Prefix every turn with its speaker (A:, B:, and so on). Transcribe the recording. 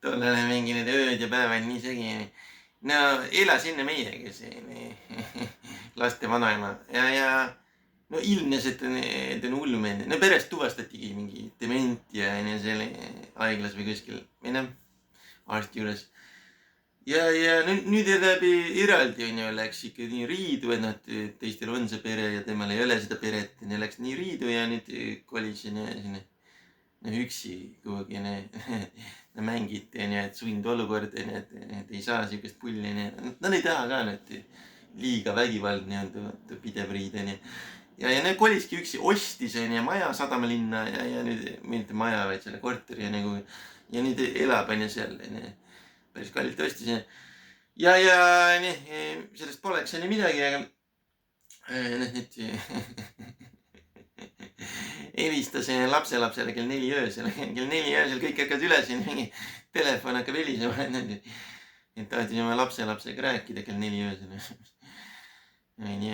A: tollele mingi need ööd ja päevad nii segi. No elas enne meiega see laste vanaema ja no ilmnes, et ta on hullumeelne. No perest tuvastatigi mingi dementia onju selle haiglas või kuskil või noh, arsti juures. Ja nüüd elab eraldi onju, läks ikka nii riidu, et noh, teistel on see pere ja temal ei ole seda peret. Läks nii riidu ja nüüd kolis sinna üksi kuhugi mängiti onju, et sundolukord onju, et ei saa siukest pulli onju. Nad ei taha ka nüüd liiga vägivaldne on pidev riid onju. Ja nüüd koliski üksi, ostis onju maja Sadamalinna ja nüüd mitte maja, vaid selle korteri onju. Ja nüüd elab onju seal onju. Päris kallilt ostis ja sellest poleks onju midagi, aga nüüd helistas lapselapsele kell 4 öösel. Kell 4 öösel kõik hakkavad üles, mingi telefon hakkab helisema. Et tahtsin oma lapselapsega rääkida kell 4 öösel. Nii